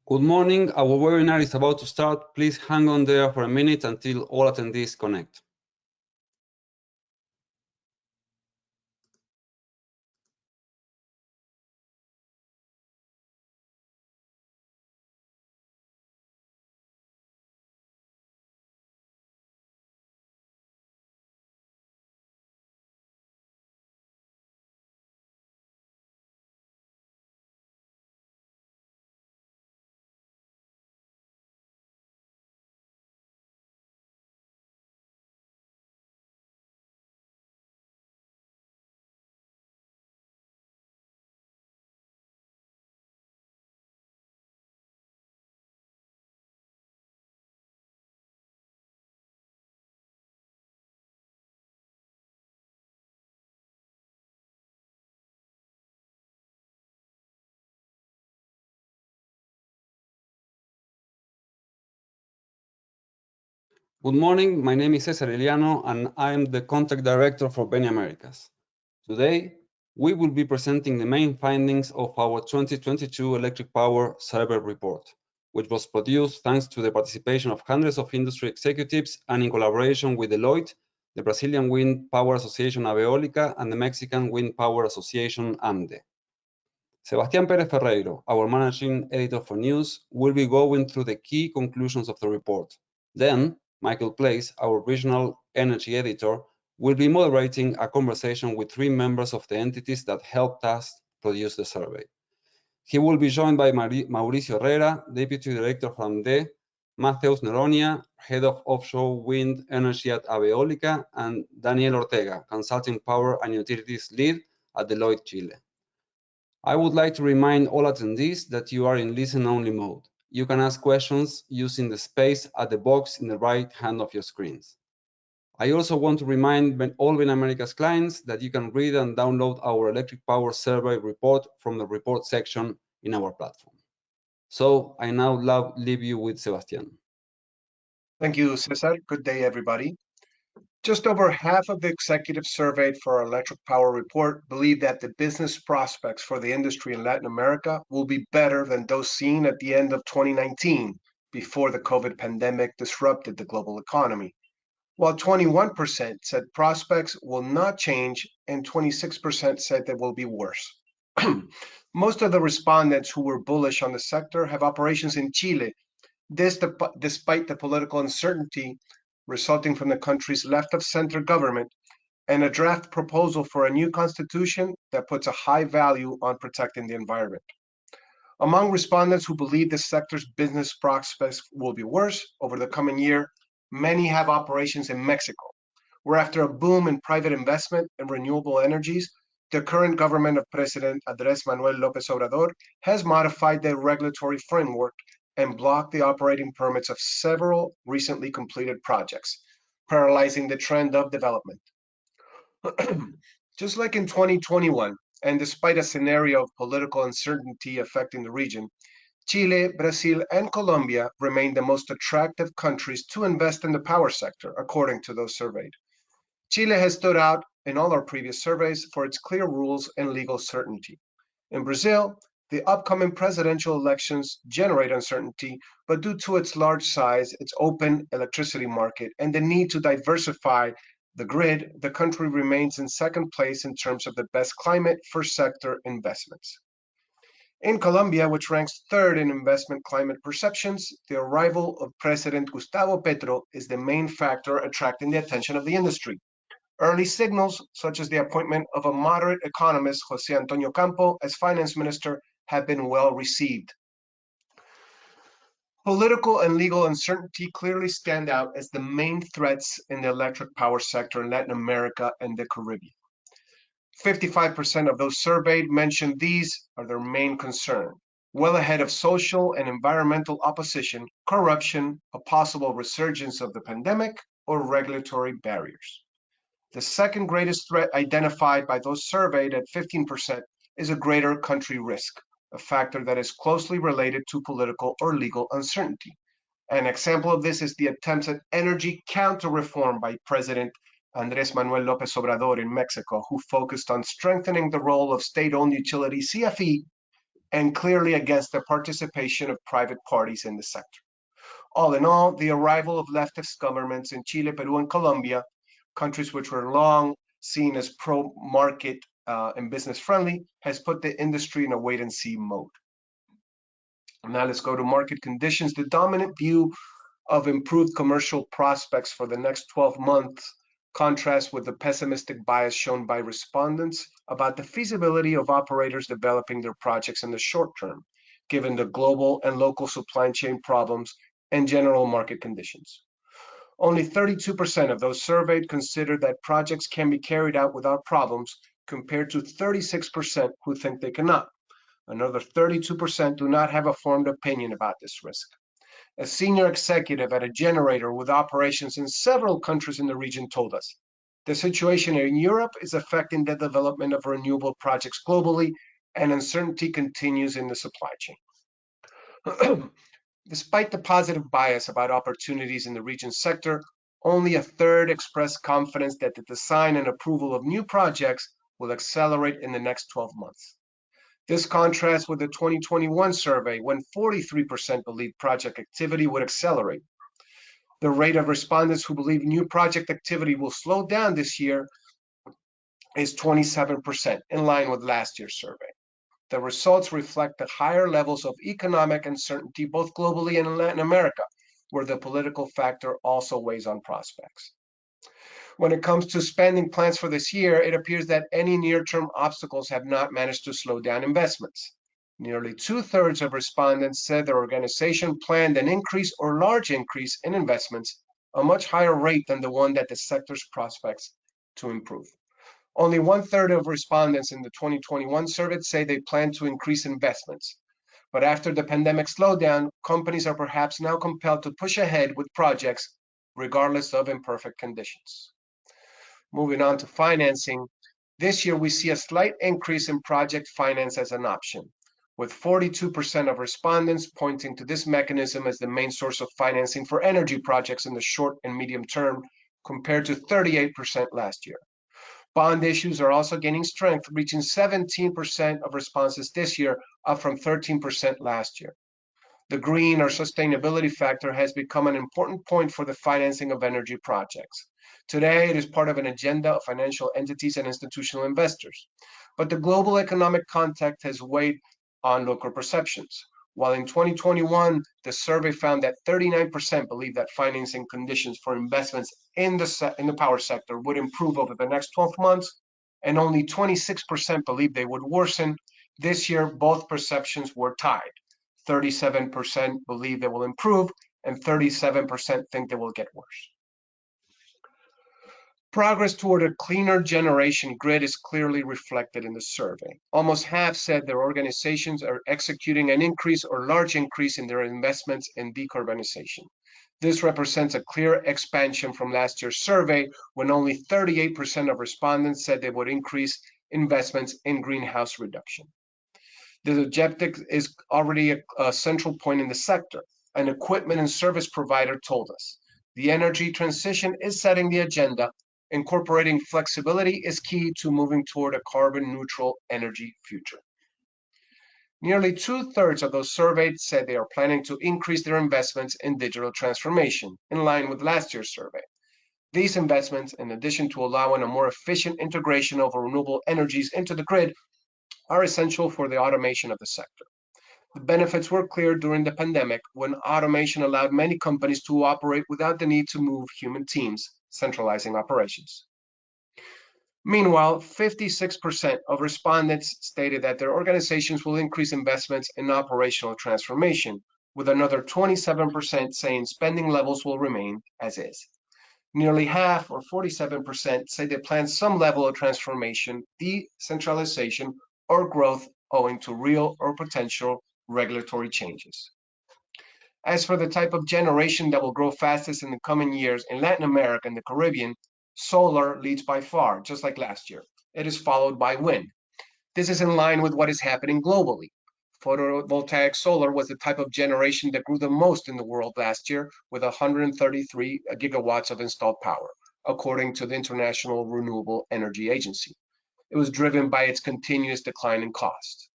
Good morning. Our webinar is about to start. Please hang on there for a minute until all attendees connect. Good morning. My name is Cesar Eliano, and I am the Contact Director for BNamericas. Today, we will be presenting the main findings of our 2022 Electric Power Survey Report, which was produced thanks to the participation of hundreds of industry executives and in collaboration with Deloitte, the Brazilian Wind Power Association ABEEolica, and the Mexican Wind Power Association AMDEE. Sebastián Pérez Ferreiro, our managing editor for news, will be going through the key conclusions of the report. Then, Michael Place, our regional energy editor, will be moderating a conversation with three members of the entities that helped us produce the survey. He will be joined by Mauricio Herrera, Deputy Director from AMDEE, Matheus Noronha, Head of Offshore Wind Energy at ABEEolica, and Daniel Ortega, Consulting Power and Utilities Lead at Deloitte, Chile. I would like to remind all attendees that you are in listen-only mode. You can ask questions using the space at the box in the right hand of your screens. I also want to remind all BNamericas clients that you can read and download our Electric Power Survey report from the report section in our platform. So I now leave you with Sebastián. Thank you, Cesar. Good day, everybody. Just over half of the executives surveyed for our Electric Power report believe that the business prospects for the industry in Latin America will be better than those seen at the end of 2019, before the COVID pandemic disrupted the global economy, while 21% said prospects will not change and 26% said they will be worse. Most of the respondents who were bullish on the sector have operations in Chile, this despite the political uncertainty resulting from the country's left-of-center government and a draft proposal for a new constitution that puts a high value on protecting the environment. Among respondents who believe the sector's business prospects will be worse over the coming year, many have operations in Mexico, where after a boom in private investment in renewable energies, the current government of President Andrés Manuel López Obrador has modified their regulatory framework and blocked the operating permits of several recently completed projects, paralyzing the trend of development. Just like in 2021, and despite a scenario of political uncertainty affecting the region, Chile, Brazil, and Colombia remain the most attractive countries to invest in the power sector, according to those surveyed. Chile has stood out in all our previous surveys for its clear rules and legal certainty. In Brazil, the upcoming presidential elections generate uncertainty, but due to its large size, its open electricity market, and the need to diversify the grid, the country remains in second place in terms of the best climate for sector investments. In Colombia, which ranks third in investment climate perceptions, the arrival of President Gustavo Petro is the main factor attracting the attention of the industry. Early signals, such as the appointment of a moderate economist, José Antonio Campo, as finance minister, have been well received. Political and legal uncertainty clearly stand out as the main threats in the electric power sector in Latin America and the Caribbean. 55% of those surveyed mentioned these are their main concern, well ahead of social and environmental opposition, corruption, a possible resurgence of the pandemic, or regulatory barriers. The second greatest threat identified by those surveyed at 15% is a greater country risk, a factor that is closely related to political or legal uncertainty. An example of this is the attempts at energy counter-reform by President Andrés Manuel López Obrador in Mexico, who focused on strengthening the role of state-owned utility CFE and clearly against the participation of private parties in the sector. All in all, the arrival of leftist governments in Chile, Peru, and Colombia, countries which were long seen as pro-market and business-friendly, has put the industry in a wait-and-see mode. Now let's go to market conditions. The dominant view of improved commercial prospects for the next 12 months contrasts with the pessimistic bias shown by respondents about the feasibility of operators developing their projects in the short term, given the global and local supply chain problems and general market conditions. Only 32% of those surveyed consider that projects can be carried out without problems, compared to 36% who think they cannot. Another 32% do not have a formed opinion about this risk. A senior executive at a generator with operations in several countries in the region told us, the situation in Europe is affecting the development of renewable projects globally, and uncertainty continues in the supply chain. Despite the positive bias about opportunities in the region sector, only a third expressed confidence that the design and approval of new projects will accelerate in the next 12 months. This contrasts with the 2021 survey, when 43% believed project activity would accelerate. The rate of respondents who believe new project activity will slow down this year is 27%, in line with last year's survey. The results reflect the higher levels of economic uncertainty both globally and in Latin America, where the political factor also weighs on prospects. When it comes to spending plans for this year, it appears that any near-term obstacles have not managed to slow down investments. Nearly 2/3 of respondents said their organization planned an increase or large increase in investments, a much higher rate than the one that the sector's prospects to improve. Only 1/3 of respondents in the 2021 survey say they plan to increase investments. But after the pandemic slowdown, companies are perhaps now compelled to push ahead with projects regardless of imperfect conditions. Moving on to financing, this year we see a slight increase in project finance as an option, with 42% of respondents pointing to this mechanism as the main source of financing for energy projects in the short and medium term, compared to 38% last year. Bond issues are also gaining strength, reaching 17% of responses this year, up from 13% last year. The green or sustainability factor has become an important point for the financing of energy projects. Today, it is part of an agenda of financial entities and institutional investors. But the global economic context has weighed on local perceptions. While in 2021, the survey found that 39% believe that financing conditions for investments in the power sector would improve over the next 12 months, and only 26% believe they would worsen, this year both perceptions were tied. 37% believe they will improve, and 37% think they will get worse. Progress toward a cleaner generation grid is clearly reflected in the survey. Almost half said their organizations are executing an increase or large increase in their investments in decarbonization. This represents a clear expansion from last year's survey, when only 38% of respondents said they would increase investments in greenhouse reduction. The objective is already a central point in the sector. An equipment and service provider told us, the energy transition is setting the agenda. Incorporating flexibility is key to moving toward a carbon-neutral energy future. Nearly 2/3 of those surveyed said they are planning to increase their investments in digital transformation, in line with last year's survey. These investments, in addition to allowing a more efficient integration of renewable energies into the grid, are essential for the automation of the sector. The benefits were clear during the pandemic, when automation allowed many companies to operate without the need to move human teams, centralizing operations. Meanwhile, 56% of respondents stated that their organizations will increase investments in operational transformation, with another 27% saying spending levels will remain as is. Nearly half, or 47%, say they plan some level of transformation, decentralization, or growth owing to real or potential regulatory changes. As for the type of generation that will grow fastest in the coming years, in Latin America and the Caribbean, solar leads by far, just like last year. It is followed by wind. This is in line with what is happening globally. Photovoltaic solar was the type of generation that grew the most in the world last year, with 133 gigawatts of installed power, according to the International Renewable Energy Agency. It was driven by its continuous decline in cost.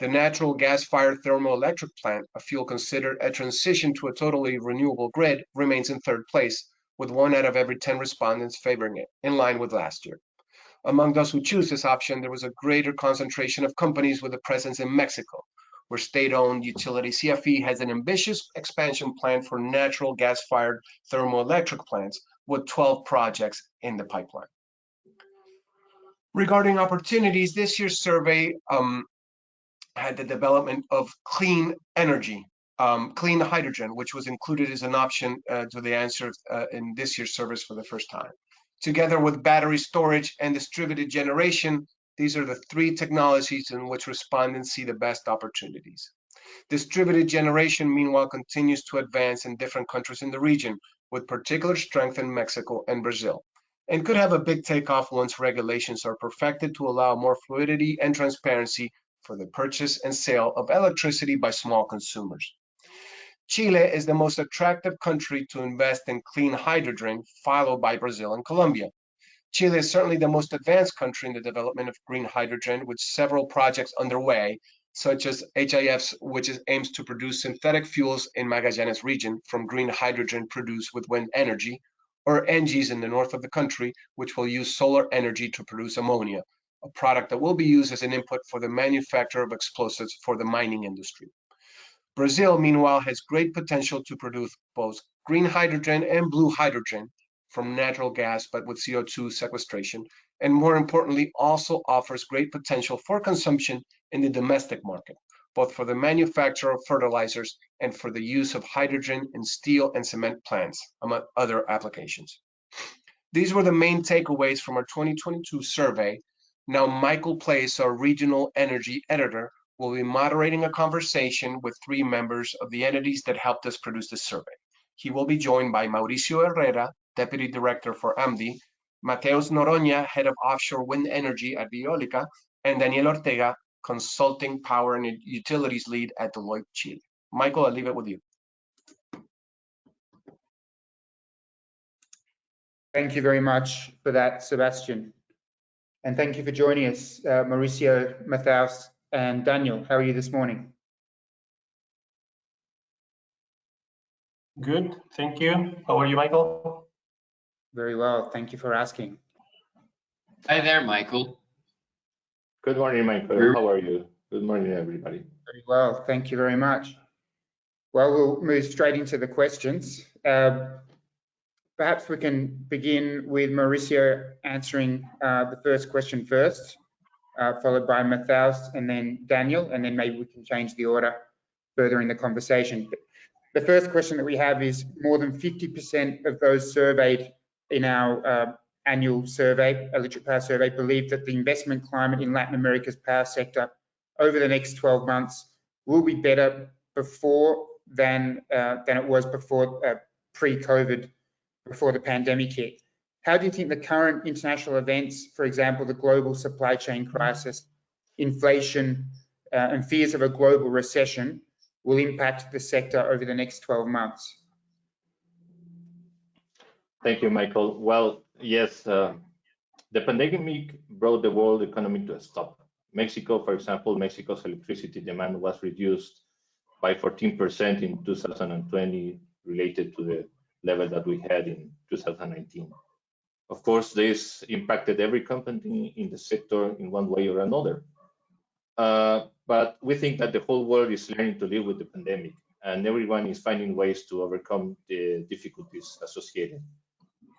The natural gas-fired thermoelectric plant, a fuel considered a transition to a totally renewable grid, remains in third place, with 1 out of every 10 respondents favoring it, in line with last year. Among those who choose this option, there was a greater concentration of companies with a presence in Mexico, where state-owned utility CFE has an ambitious expansion plan for natural gas-fired thermoelectric plants, with 12 projects in the pipeline. Regarding opportunities, this year's survey had the development of clean energy, clean hydrogen, which was included as an option to the answer in this year's service for the first time. Together with battery storage and distributed generation, these are the 3 technologies in which respondents see the best opportunities. Distributed generation, meanwhile, continues to advance in different countries in the region, with particular strength in Mexico and Brazil, and could have a big takeoff once regulations are perfected to allow more fluidity and transparency for the purchase and sale of electricity by small consumers. Chile is the most attractive country to invest in clean hydrogen, followed by Brazil and Colombia. Chile is certainly the most advanced country in the development of green hydrogen, with several projects underway, such as HIF's, which aims to produce synthetic fuels in Magallanes region from green hydrogen produced with wind energy, or ENGIE's in the north of the country, which will use solar energy to produce ammonia, a product that will be used as an input for the manufacture of explosives for the mining industry. Brazil, meanwhile, has great potential to produce both green hydrogen and blue hydrogen from natural gas, but with CO2 sequestration, and more importantly, also offers great potential for consumption in the domestic market, both for the manufacture of fertilizers and for the use of hydrogen in steel and cement plants, among other applications. These were the main takeaways from our 2022 survey. Now, Michael Place, our regional energy editor, will be moderating a conversation with 3 members of the entities that helped us produce this survey. He will be joined by Mauricio Herrera, Deputy Director for AMDEE, Matheus Noronha, Head of Offshore Wind Energy at ABEEolica, and Daniel Ortega, Consulting Power and Utilities Lead at Deloitte, Chile. Michael, I'll leave it with you. Thank you very much for that, Sebastian. And thank you for joining us, Mauricio, Matheus, and Daniel. How are you this morning? Good, thank you. How are you, Michael? Very well, thank you for asking. Hi there, Michael. Good morning, Michael. How are you? Good morning, everybody. Very well, thank you very much. Well, we'll move straight into the questions. Perhaps we can begin with Mauricio answering the first question first, followed by Matheus and then Daniel, and then maybe we can change the order further in the conversation. But the first question that we have is more than 50% of those surveyed in our annual survey, electric power survey, believe that the investment climate in Latin America's power sector over the next 12 months will be better before than it was before pre-COVID, before the pandemic hit. How do you think the current international events, for example, the global supply chain crisis, inflation, and fears of a global recession will impact the sector over the next 12 months? Thank you, Michael. Well, yes, the pandemic brought the world economy to a stop. Mexico, for example, Mexico's electricity demand was reduced by 14% in 2020 related to the level that we had in 2019. Of course, this impacted every company in the sector in one way or another. But we think that the whole world is learning to live with the pandemic, and everyone is finding ways to overcome the difficulties associated.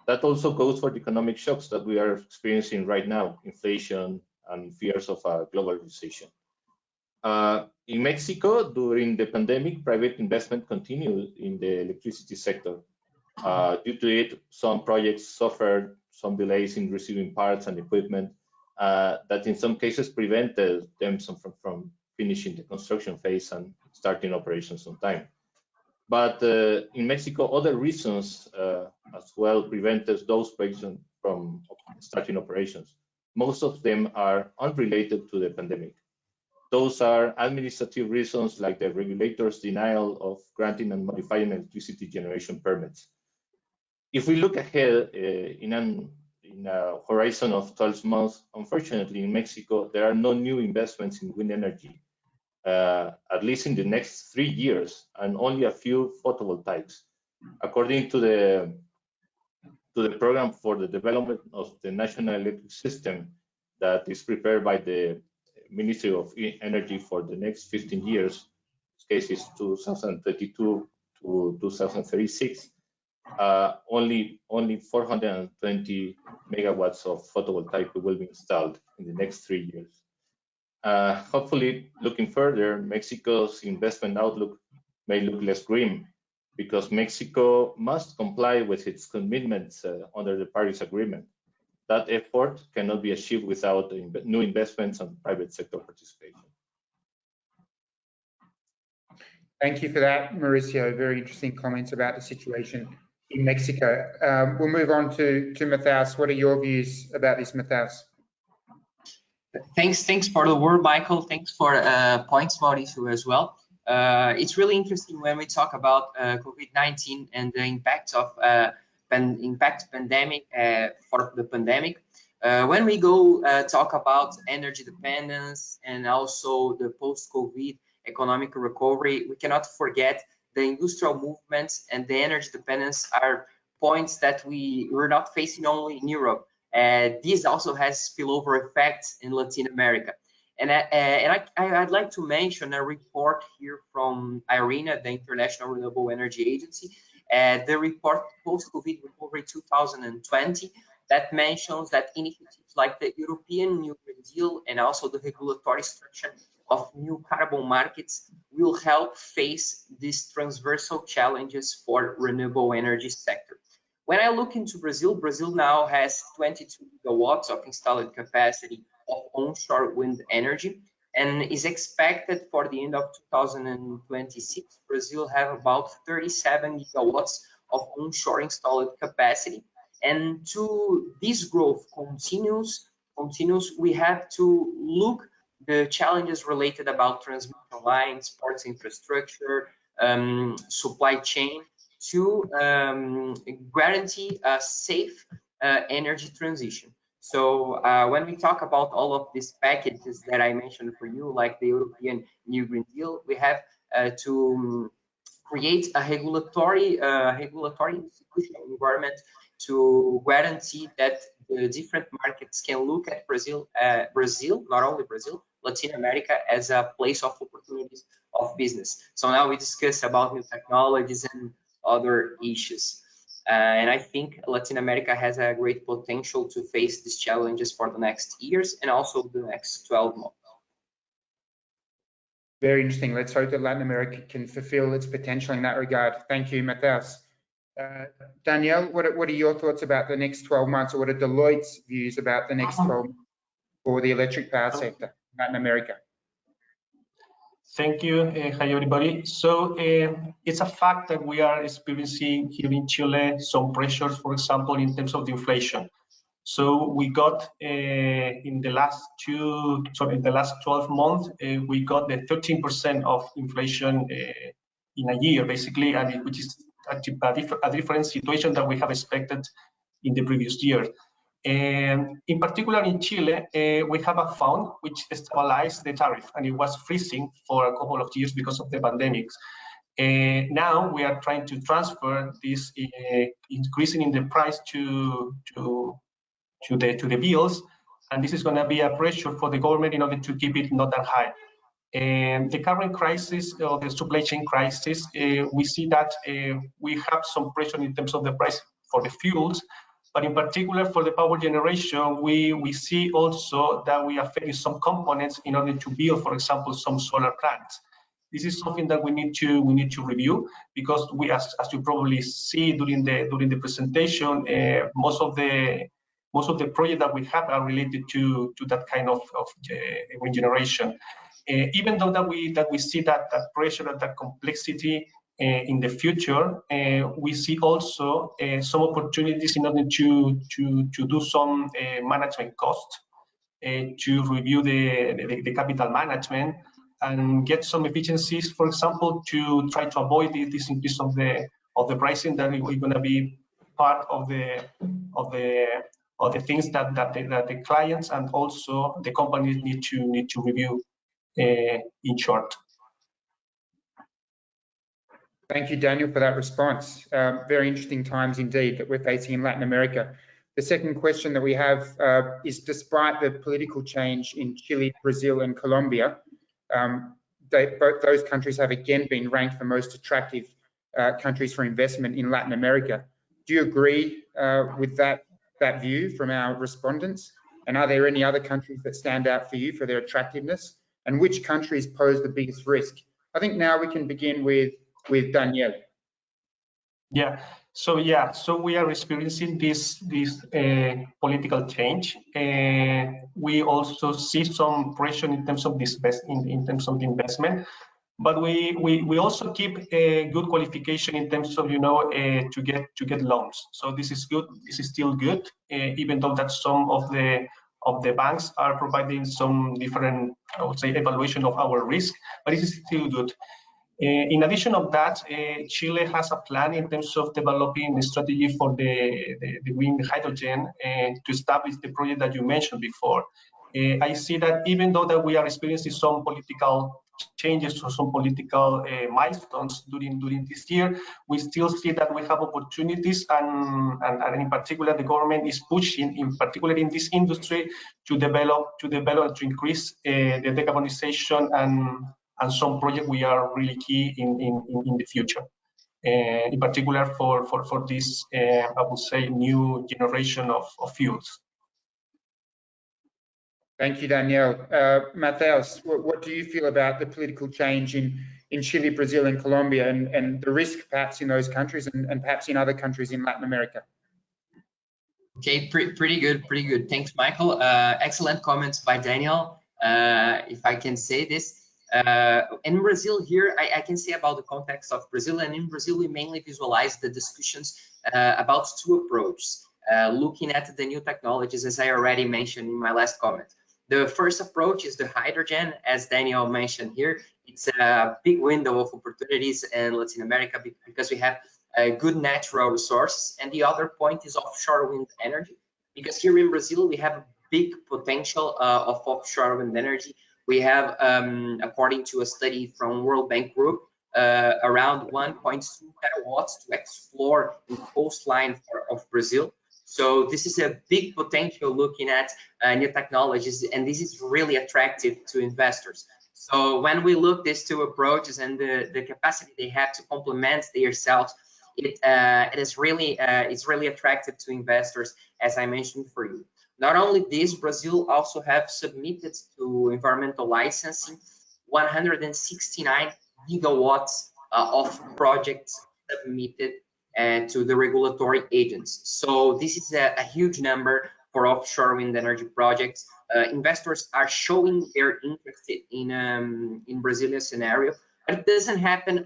That also goes for the economic shocks that we are experiencing right now, inflation and fears of a global recession. In Mexico, during the pandemic, private investment continued in the electricity sector. Due to it, some projects suffered some delays in receiving parts and equipment that in some cases prevented them from finishing the construction phase and starting operations on time. But in Mexico, other reasons as well prevented those projects from starting operations. Most of them are unrelated to the pandemic. Those are administrative reasons like the regulators' denial of granting and modifying electricity generation permits. If we look ahead in a horizon of 12 months, unfortunately in Mexico, there are no new investments in wind energy. at least in the next 3 years, and only a few photovoltaics. According to the program for the development of the national electric system that is prepared by the Ministry of Energy for the next 15 years, this case is 2032 to 2036, only 420 megawatts of photovoltaic will be installed in the next 3 years. Hopefully, looking further, Mexico's investment outlook may look less grim, because Mexico must comply with its commitments under the Paris Agreement. That effort cannot be achieved without new investments and private sector participation. Thank you for that, Mauricio. Very interesting comments about the situation in Mexico. We'll move on to Matheus. What are your views about this, Matheus? Thanks for the word, Michael. Thanks for points, Mauricio, as well. It's really interesting when we talk about COVID-19 and the impact of pandemic for the pandemic. When we go talk about energy dependence and also the post-COVID economic recovery, we cannot forget the industrial movements and the energy dependence are points that we're not facing only in Europe. This also has spillover effects in Latin America. And I'd like to mention a report here from IRENA, the International Renewable Energy Agency, the report Post-COVID Recovery 2020, that mentions that initiatives like the European New Green Deal and also the regulatory structure of new carbon markets will help face these transversal challenges for renewable energy sector. When I look into Brazil, Brazil now has 22 gigawatts of installed capacity of onshore wind energy, and is expected for the end of 2026, Brazil have about 37 gigawatts of onshore installed capacity. And to this growth continues, we have to look the challenges related about transmission lines, ports infrastructure, supply chain, to guarantee a safe energy transition. So when we talk about all of these packages that I mentioned for you, like the European New Green Deal, we have to create a regulatory institutional environment to guarantee that the different markets can look at Brazil, not only Brazil, Latin America as a place of opportunities of business. So now we discuss about new technologies and other issues. And I think Latin America has a great potential to face these challenges for the next years and also the next 12 months. Very interesting. Let's hope that Latin America can fulfill its potential in that regard. Thank you, Matheus. Danielle, what are your thoughts about the next 12 months, or what are Deloitte's views about the next 12 months for the electric power sector in Latin America? Thank you. Hi, everybody. So it's a fact that we are experiencing here in Chile some pressures, for example, in terms of the inflation. So we got in the last 12 months, we got the 13% of inflation in a year, basically, and which is a different situation that we have expected in the previous year. And in particular in Chile, we have a fund which stabilized the tariff, and it was freezing for a couple of years because of the pandemics. Now we are trying to transfer this increasing in the price to the bills, and this is going to be a pressure for the government in order to keep it not that high. And the current crisis, or the supply chain crisis, we see that we have some pressure in terms of the price for the fuels, but in particular for the power generation, we see also that we are facing some components in order to build, for example, some solar plants. This is something that we need to review, because we, as you probably see during the presentation, most of the projects that we have are related to that kind of wind generation. Even though that we see that pressure and that complexity in the future, we see also some opportunities in order to do some management costs, to review the capital management and get some efficiencies, for example, to try to avoid this increase of the pricing that we're going to be part of the things that the clients and also the companies need to review. in short. Thank you, Daniel, for that response. Very interesting times indeed that we're facing in Latin America. The second question that we have is, despite the political change in Chile, Brazil, and Colombia, both those countries have again been ranked the most attractive countries for investment in Latin America. Do you agree with that view from our respondents? And are there any other countries that stand out for you for their attractiveness? And which countries pose the biggest risk? I think now we can begin with Daniel. So we are experiencing this political change. We also see some pressure in terms of this in terms of the investment, but we also keep a good qualification in terms of to get loans. So this is good. This is still good, even though that some of the banks are providing some different, I would say, evaluation of our risk, but it is still good. In addition of that, Chile has a plan in terms of developing a strategy for the green hydrogen to establish the project that you mentioned before. I see that even though that we are experiencing some political changes or some political milestones during this year, we still see that we have opportunities, and in particular the government is pushing, in particular in this industry, to increase the decarbonization and some projects we are really key in the future, in particular for this, I would say, new generation of fuels. Thank you, Daniel. Matheus, what do you feel about the political change in Chile, Brazil, and Colombia, and the risk perhaps in those countries and perhaps in other countries in Latin America? Okay, pretty good. Thanks, Michael. Excellent comments by Daniel. If I can say this. In Brazil here, I can say about the context of Brazil, and in Brazil we mainly visualize the discussions about two approaches, looking at the new technologies, as I already mentioned in my last comment. The first approach is the hydrogen, as Daniel mentioned here. It's a big window of opportunities in Latin America because we have good natural resources, and the other point is offshore wind energy, because here in Brazil we have a big potential of offshore wind energy. We have, according to a study from World Bank Group, around 1.2 terawatts to explore in the coastline of Brazil. So this is a big potential looking at new technologies, and this is really attractive to investors. So when we look these two approaches and the capacity they have to complement themselves, it's really attractive to investors, as I mentioned for you. Not only this, Brazil also have submitted to environmental licensing 169 gigawatts of projects submitted to the regulatory agents. So this is a huge number for offshore wind energy projects. Investors are showing their interest in Brazilian scenario, but it doesn't happen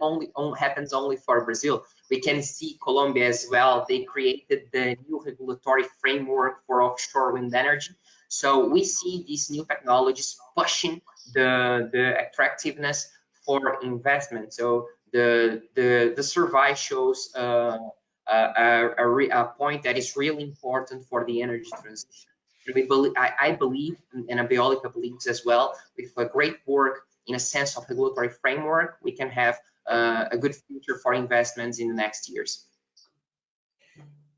happens only for Brazil. We can see Colombia as well. They created the new regulatory framework for offshore wind energy. So we see these new technologies pushing the attractiveness for investment. So the survey shows a point that is really important for the energy transition. And I believe, and ABEEolica believes as well, with a great work in a sense of regulatory framework, we can have a good future for investments in the next years.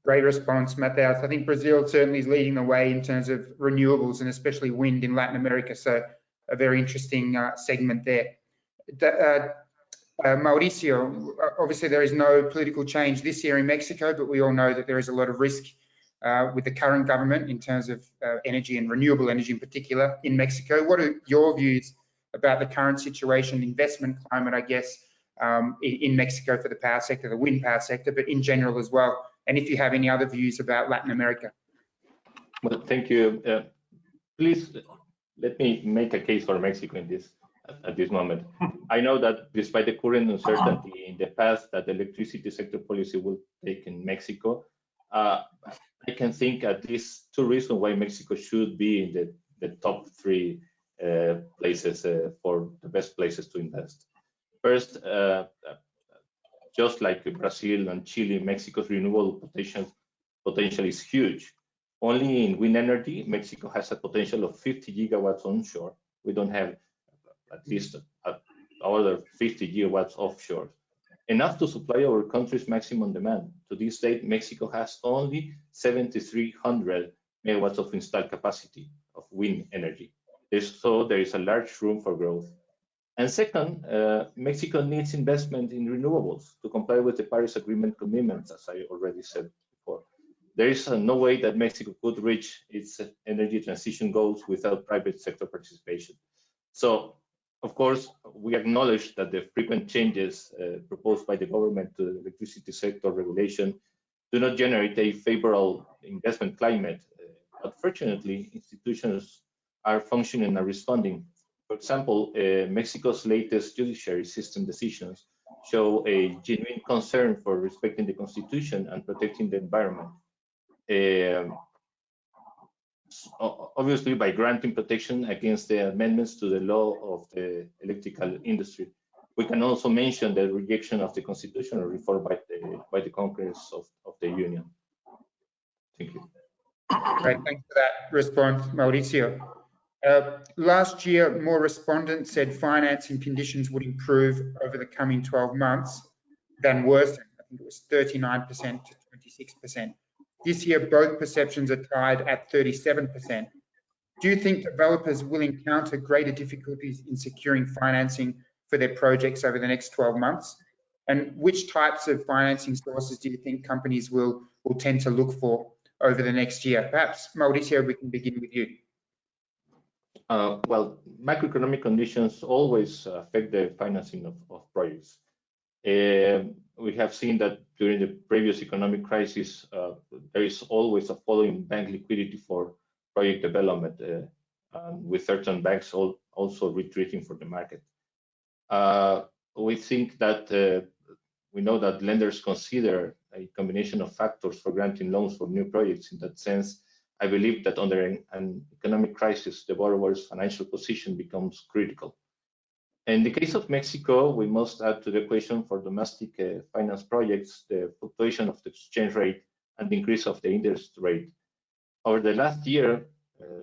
Great response, Matheus. I think Brazil certainly is leading the way in terms of renewables and especially wind in Latin America. So a very interesting segment there. Mauricio, obviously there is no political change this year in Mexico, but we all know that there is a lot of risk with the current government in terms of energy and renewable energy in particular in Mexico. What are your views about the current situation, investment climate, I guess, in Mexico for the power sector, the wind power sector, but in general as well? And if you have any other views about Latin America. Well, thank you. Please let me make a case for Mexico in this at this moment. I know that despite the current uncertainty in the past that the electricity sector policy will take in Mexico, I can think at least two reasons why Mexico should be in the top three places for the best places to invest. First, just like Brazil and Chile, Mexico's renewable potential is huge. Only in wind energy, Mexico has a potential of 50 gigawatts onshore. We don't have at least another 50 gigawatts offshore, enough to supply our country's maximum demand. To this date, Mexico has only 7,300 megawatts of installed capacity of wind energy. So there is a large room for growth. And second, Mexico needs investment in renewables to comply with the Paris Agreement commitments, as I already said before. There is no way that Mexico could reach its energy transition goals without private sector participation. So, of course, we acknowledge that the frequent changes proposed by the government to the electricity sector regulation do not generate a favorable investment climate. But fortunately, institutions are functioning and responding. For example, Mexico's latest judiciary system decisions show a genuine concern for respecting the Constitution and protecting the environment. Obviously, by granting protection against the amendments to the law of the electrical industry. We can also mention the rejection of the constitutional reform by the Congress of the Union. Thank you. Great, thanks for that response, Mauricio. Last year, more respondents said financing conditions would improve over the coming 12 months than worsen. I think it was 39% to 26%. This year, both perceptions are tied at 37%. Do you think developers will encounter greater difficulties in securing financing for their projects over the next 12 months? And which types of financing sources do you think companies will tend to look for over the next year? Perhaps, Mauricio, we can begin with you. Well, macroeconomic conditions always affect the financing of projects. We have seen that during the previous economic crisis, there is always a following bank liquidity for project development, with certain banks also retreating from the market. We think that we know that lenders consider a combination of factors for granting loans for new projects. In that sense, I believe that under an economic crisis, the borrower's financial position becomes critical. In the case of Mexico, we must add to the equation for domestic finance projects the fluctuation of the exchange rate and the increase of the interest rate. Over the last year,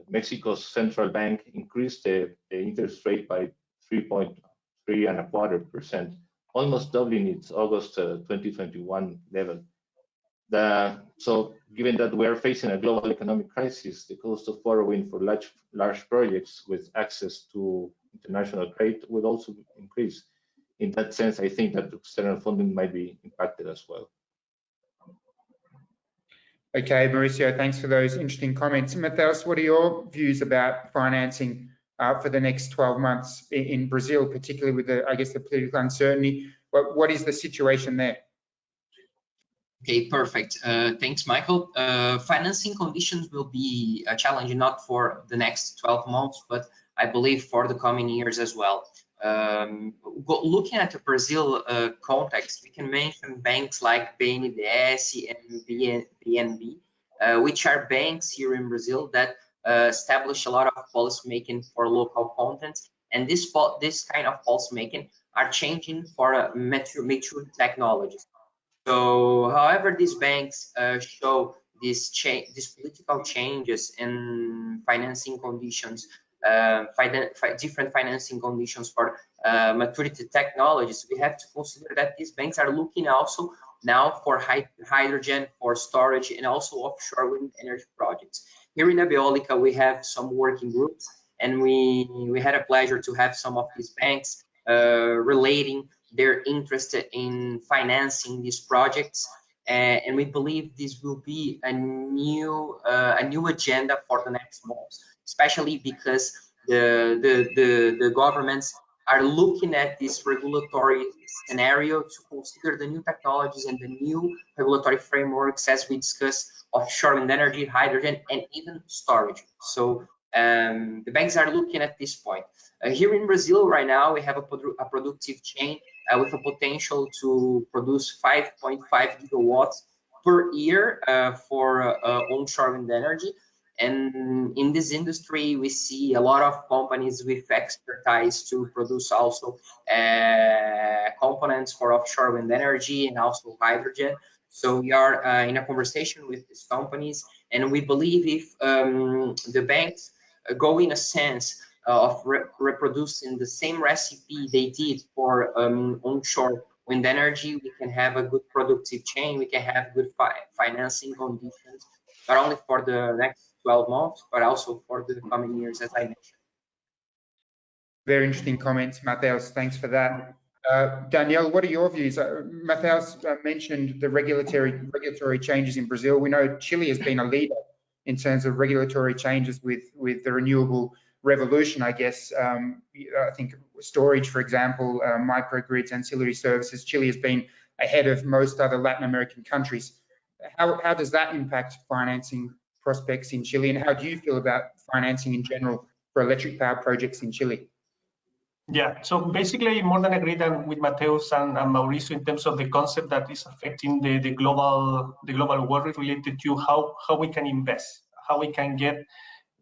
Mexico's central bank increased the interest rate by 3.25%, almost doubling its August 2021 level. So given that we are facing a global economic crisis, the cost of borrowing for large projects with access to international credit would also increase. In that sense, I think that external funding might be impacted as well. Okay, Mauricio, thanks for those interesting comments. Matheus, what are your views about financing for the next 12 months in Brazil, particularly with the, I guess, the political uncertainty? What is the situation there? Okay, perfect. Thanks, Michael. Financing conditions will be a challenge not for the next 12 months, but I believe for the coming years as well. Looking at the Brazil context, we can mention banks like BNDES and BNB, which are banks here in Brazil that establish a lot of policy making for local content. And this kind of policy making are changing for mature technologies. So, however, these banks show these political changes in financing conditions, different financing conditions for maturity technologies, we have to consider that these banks are looking also now for hydrogen, for storage, and also offshore wind energy projects. Here in ABEEolica, we have some working groups, and we had a pleasure to have some of these banks relating their interest in financing these projects, and we believe this will be a new agenda for the next months, especially because the governments are looking at this regulatory scenario to consider the new technologies and the new regulatory frameworks, as we discussed, offshore wind energy, hydrogen, and even storage. So the banks are looking at this point. Here in Brazil right now, we have a productive chain with a potential to produce 5.5 gigawatts per year for onshore wind energy. And in this industry, we see a lot of companies with expertise to produce also components for offshore wind energy and also hydrogen. So we are in a conversation with these companies, and we believe if the banks go in a sense of reproducing the same recipe they did for onshore wind energy, we can have a good productive chain, we can have good financing conditions, not only for the next 12 months, but also for the coming years, as I mentioned. Very interesting comments, Matheus. Thanks for that. Danielle, what are your views? Matheus mentioned the regulatory changes in Brazil. We know Chile has been a leader in terms of regulatory changes with the renewable revolution, I guess. I think storage, for example, microgrids, ancillary services, Chile has been ahead of most other Latin American countries. How does that impact financing prospects in Chile, and how do you feel about financing in general for electric power projects in Chile? Yeah, so basically more than agree with Matheus and Mauricio in terms of the concept that is affecting the global world related to how we can invest, how we can get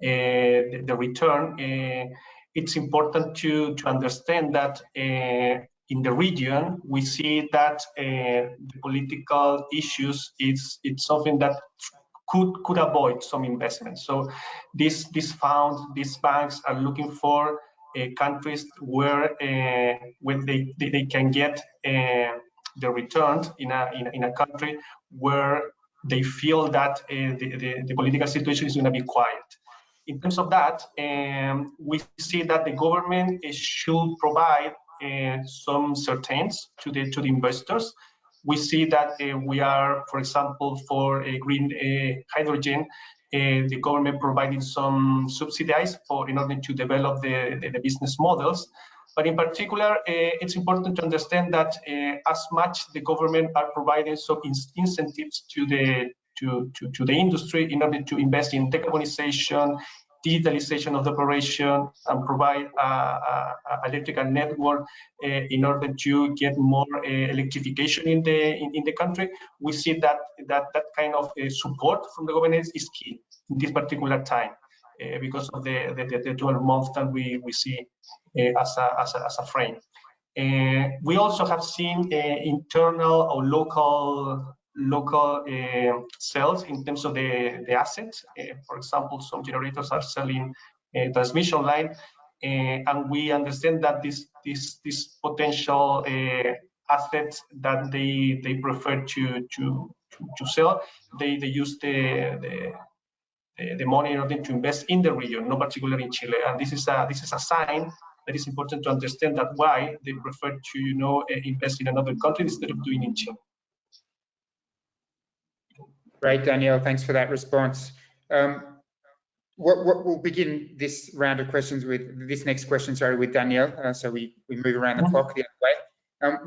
the return. It's important to understand that in the region we see that the political issues it's something that could avoid some investment. So these banks are looking for countries where they can get the returns in a country where they feel that the political situation is going to be quiet. In terms of that, we see that the government should provide some certainty to the investors. We see that we are, for example, for green hydrogen, the government providing some subsidies in order to develop the business models. But in particular, it's important to understand that as much the government are providing some incentives to the industry in order to invest in decarbonization, digitalization of the operation, and provide an electrical network in order to get more electrification in the country. We see that kind of support from the government is key in this particular time because of the 12 months that we see as a frame. We also have seen internal or local sales in terms of the assets. For example, some generators are selling transmission line, and we understand that this potential assets that they prefer to sell, they use the money in order to invest in the region, not particularly in Chile. And this is a sign that is important to understand that why they prefer to invest in another country instead of doing in Chile. Great, Danielle. Thanks for that response. We'll begin this round of questions with this next question, with Danielle. So we move around the clock the other way.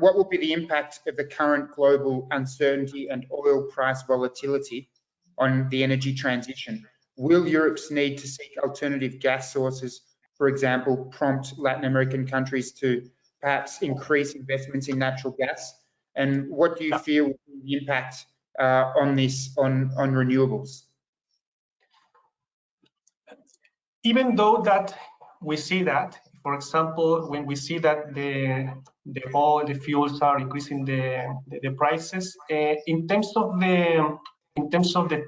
What will be the impact of the current global uncertainty and oil price volatility on the energy transition? Will Europe's need to seek alternative gas sources, for example, prompt Latin American countries to perhaps increase investments in natural gas? And what do you feel will be the impact on renewables? Even though that we see that, for example, when we see that the oil, the fuels are increasing the prices, in terms of the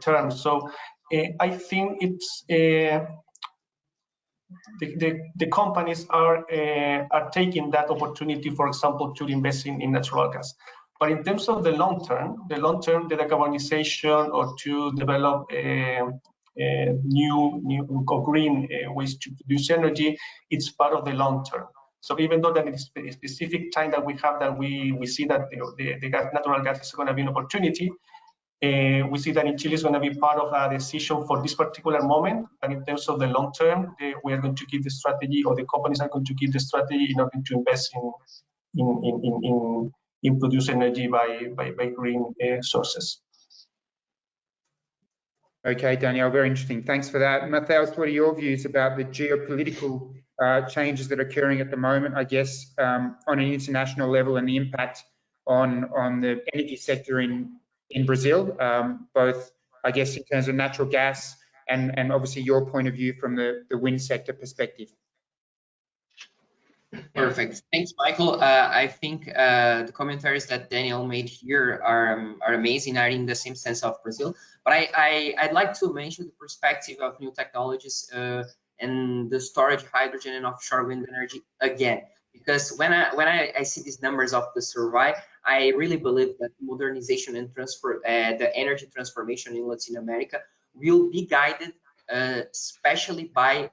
terms, so I think it's the companies are taking that opportunity, for example, to invest in natural gas. But in terms of the long term, the decarbonization or to develop new or green ways to produce energy, it's part of the long term. So even though that it's a specific time that we have that we see that the natural gas is going to be an opportunity, we see that in Chile is going to be part of a decision for this particular moment. And in terms of the long term, we are going to give the strategy, or the companies are going to give the strategy in order to invest in produce energy by green sources. Okay, Danielle, very interesting. Thanks for that. Matheus, what are your views about the geopolitical changes that are occurring at the moment, I guess, on an international level, and the impact on the energy sector in Brazil, both, I guess, in terms of natural gas and obviously your point of view from the wind sector perspective? Perfect. Thanks, Michael. I think the commentaries that Daniel made here are amazing, are in the same sense of Brazil. But I'd like to mention the perspective of new technologies and the storage, hydrogen, and offshore wind energy again. Because when I see these numbers of the survey, I really believe that modernization and the energy transformation in Latin America will be guided especially by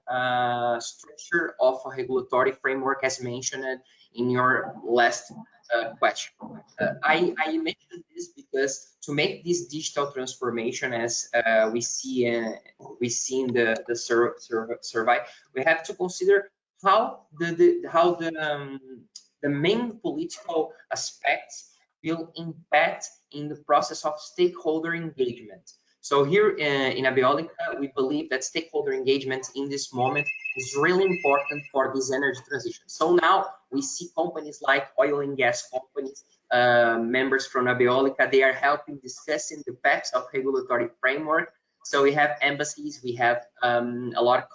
structure of a regulatory framework, as mentioned in your last question. I mentioned this because to make this digital transformation, as we see in the survey, we have to consider how the main political aspects will impact in the process of stakeholder engagement. So here in ABEEolica, we believe that stakeholder engagement in this moment is really important for this energy transition. So now we see companies like oil and gas companies, members from ABEEolica, they are helping discussing the facts of regulatory framework. So we have embassies, we have a lot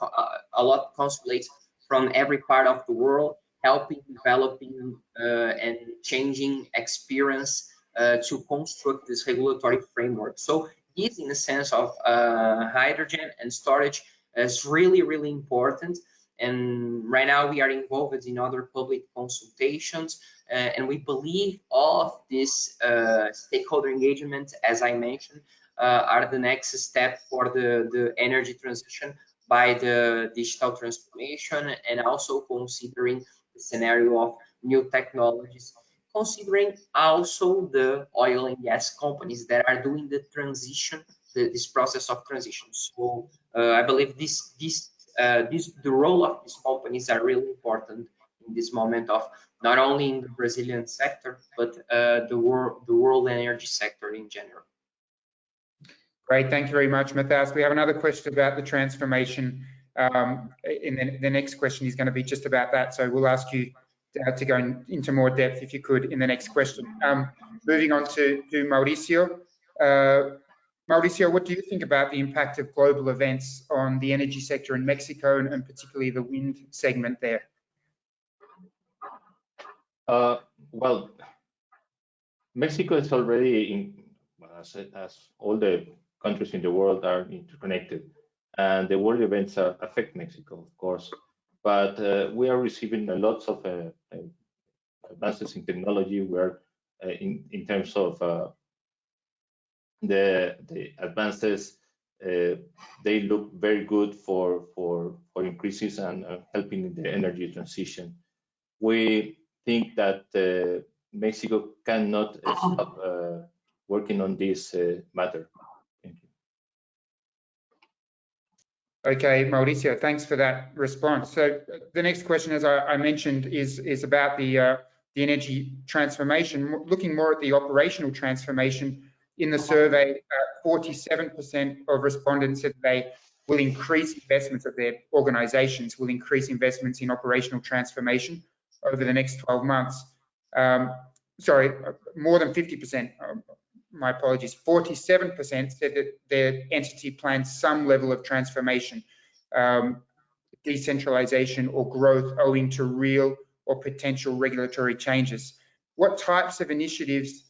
of consulates from every part of the world, helping developing and changing experience to construct this regulatory framework. So this, in the sense of hydrogen and storage, is really, really important. And right now we are involved in other public consultations, and we believe all of this stakeholder engagement, as I mentioned, are the next step for the energy transition by the digital transformation, and also considering the scenario of new technologies, considering also the oil and gas companies that are doing the transition, this process of transition. So I believe the role of these companies are really important in this moment of not only in the Brazilian sector, but the world energy sector in general. Great, thank you very much, Matheus. We have another question about the transformation. In the next question is going to be just about that, so we'll ask you to go into more depth, if you could, in the next question. Moving on to Mauricio. Mauricio, what do you think about the impact of global events on the energy sector in Mexico, and particularly the wind segment there? Well, Mexico is already as all the countries in the world are interconnected, and the world events affect Mexico, of course. But we are receiving a lot of advances in technology. Where in terms of the advances, they look very good for increases and helping in the energy transition. We think that Mexico cannot stop working on this matter. Thank you. Okay, Mauricio, thanks for that response. So the next question, as I mentioned, is about the energy transformation. Looking more at the operational transformation, in the survey, 47% of respondents said they will increase investments of their organizations, will increase investments in operational transformation over the next 12 months. Sorry, more than 50%, my apologies, 47% said that their entity plans some level of transformation, decentralization or growth owing to real or potential regulatory changes. What types of initiatives,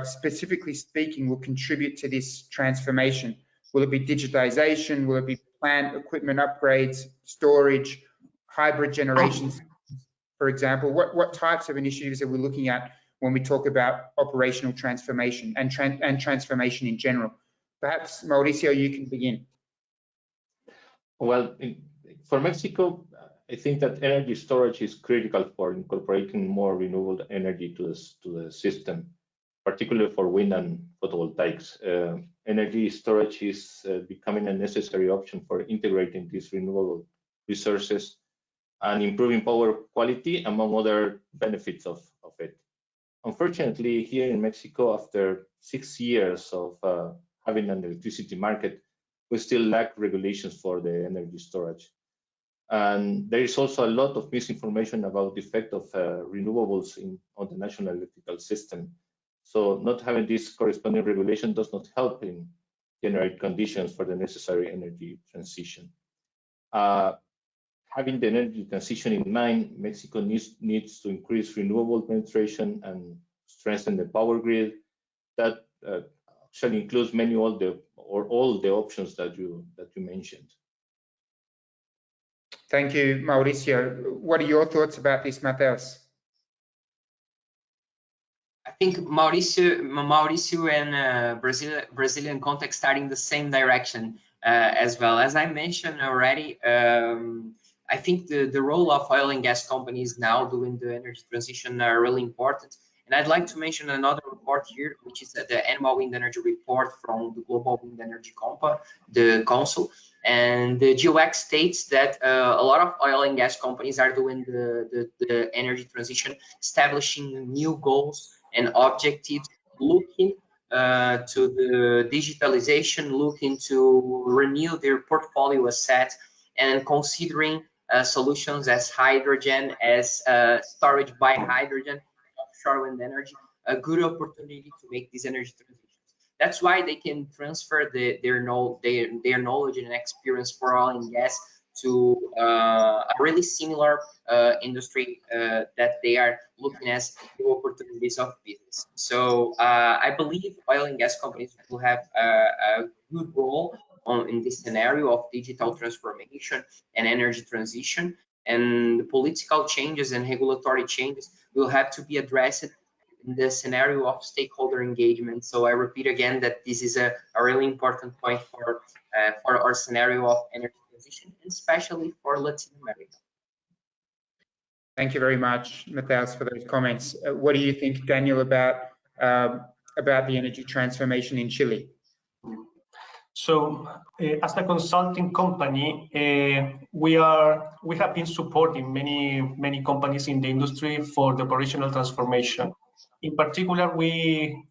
specifically speaking, will contribute to this transformation? Will it be digitization? Will it be plant equipment upgrades, storage, hybrid generations, for example? What types of initiatives are we looking at when we talk about operational transformation and transformation in general? Perhaps, Mauricio, you can begin. Well, for Mexico, I think that energy storage is critical for incorporating more renewable energy to the system, particularly for wind and photovoltaics. Energy storage is becoming a necessary option for integrating these renewable resources and improving power quality, among other benefits of it. Unfortunately, here in Mexico, after 6 years of having an electricity market, we still lack regulations for the energy storage. And there is also a lot of misinformation about the effect of renewables on the national electrical system. So not having this corresponding regulation does not help in generate conditions for the necessary energy transition. Having the energy transition in mind, Mexico needs to increase renewable penetration and strengthen the power grid. That actually includes all the options that you mentioned. Thank you, Mauricio. What are your thoughts about this, Matheus? I think Mauricio and Brazilian context are in the same direction as well. As I mentioned already, I think the role of oil and gas companies now doing the energy transition are really important. And I'd like to mention another report here, which is the Annual Wind Energy Report from the Global Wind Energy Council. And the GWEC states that a lot of oil and gas companies are doing the energy transition, establishing new goals and objectives, looking to the digitalization, looking to renew their portfolio assets, and considering solutions as hydrogen, as storage by hydrogen, offshore wind energy, a good opportunity to make these energy transitions. That's why they can transfer their knowledge and experience for oil and gas to a really similar industry that they are looking as new opportunities of business. So I believe oil and gas companies will have a good role in this scenario of digital transformation and energy transition, and the political changes and regulatory changes will have to be addressed in the scenario of stakeholder engagement. So I repeat again that this is a really important point for our scenario of energy transition, especially for Latin America. Thank you very much, Matheus, for those comments. What do you think, Daniel, about the energy transformation in Chile? So, as a consulting company, we have been supporting many companies in the industry for the operational transformation. In particular, we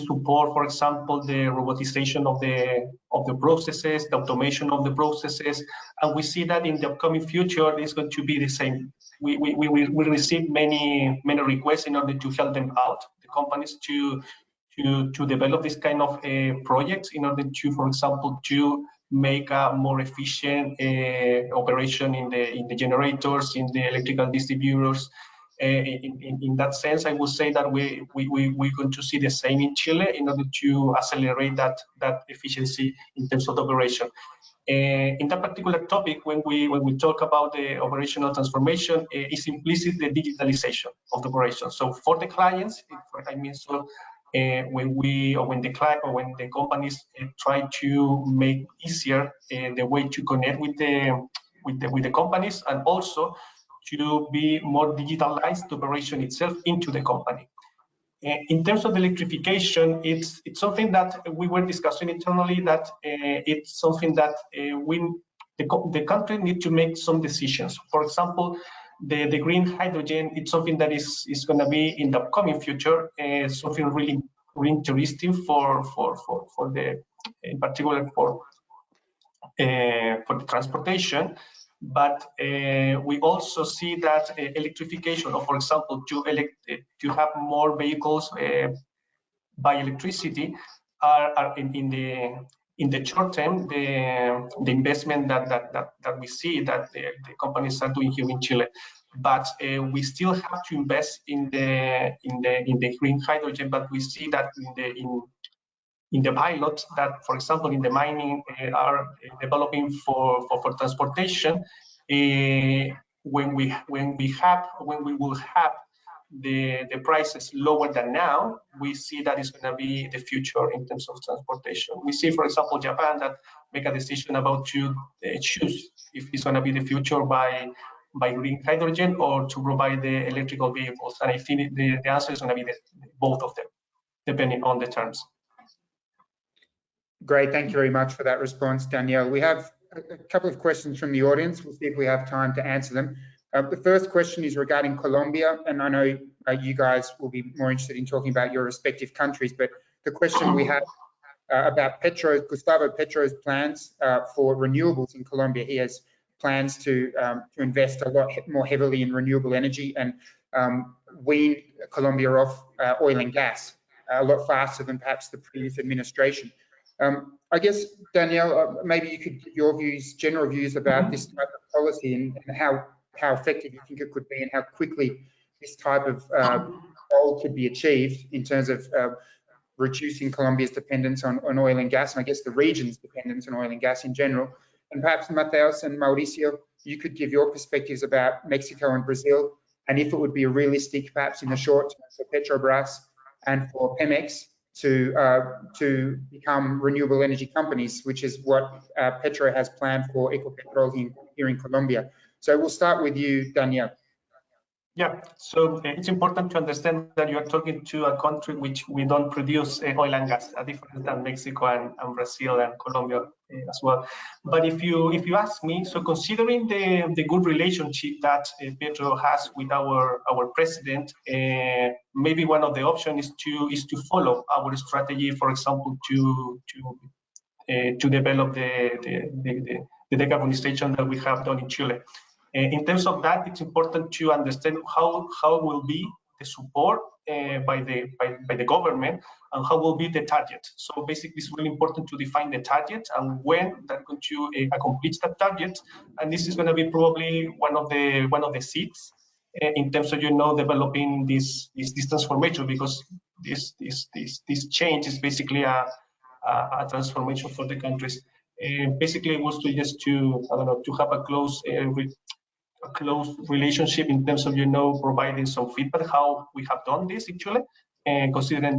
support, for example, the robotization of the processes, the automation of the processes, and we see that in the upcoming future it's going to be the same. We receive many requests in order to help them out, the companies, to develop this kind of projects in order to, for example, to make a more efficient operation in the generators, in the electrical distributors. In that sense, I would say that we're going to see the same in Chile in order to accelerate that efficiency in terms of the operation. In that particular topic, when we talk about the operational transformation, it's implicit the digitalization of the operation. So for the clients, when the companies try to make easier the way to connect with the companies, and also to be more digitalized the operation itself into the company. In terms of the electrification, it's something that we were discussing internally, that it's something that the country need to make some decisions. For example, the green hydrogen, it's something that is going to be in the upcoming future, something really interesting for the, in particular for the transportation. But we also see that electrification, or for example, to have more vehicles by electricity, are in the short term the investment that we see that the companies are doing here in Chile. But we still have to invest in the green hydrogen. But we see that in the pilots that, for example, in the mining are developing for transportation. When we will have the prices lower than now, we see that it's going to be the future in terms of transportation. We see, for example, Japan that make a decision about to choose if it's going to be the future by green hydrogen or to provide the electrical vehicles. And I think the answer is going to be both of them, depending on the terms. Great, thank you very much for that response, Danielle. We have a couple of questions from the audience. We'll see if we have time to answer them. The first question is regarding Colombia, and I know you guys will be more interested in talking about your respective countries, but the question we have about Gustavo Petro's plans for renewables in Colombia. He has plans to invest a lot more heavily in renewable energy and wean Colombia off oil and gas a lot faster than perhaps the previous administration. I guess, Danielle, maybe you could give your views, general views about this type of policy and how effective you think it could be and how quickly this type of goal could be achieved in terms of reducing Colombia's dependence on oil and gas, and I guess the region's dependence on oil and gas in general. And perhaps Matheus and Mauricio, you could give your perspectives about Mexico and Brazil, and if it would be realistic, perhaps in the short term, for Petrobras and for Pemex to become renewable energy companies, which is what Petro has planned for Ecopetrol here in Colombia. So we'll start with you, Daniel. Yeah, so it's important to understand that you are talking to a country which we don't produce oil and gas, different than Mexico and Brazil and Colombia as well. But if you ask me, so considering the good relationship that Petro has with our president, maybe one of the options is to follow our strategy, for example, to develop the decarbonization that we have done in Chile. In terms of that, it's important to understand how will be the support by the government and how will be the target. So basically, it's really important to define the target and when they're going to accomplish that target. And this is going to be probably one of the seeds in terms of developing this transformation, because this change is basically a transformation for the countries. Basically, it was to have a close relationship in terms of providing some feedback how we have done this in Chile, and considering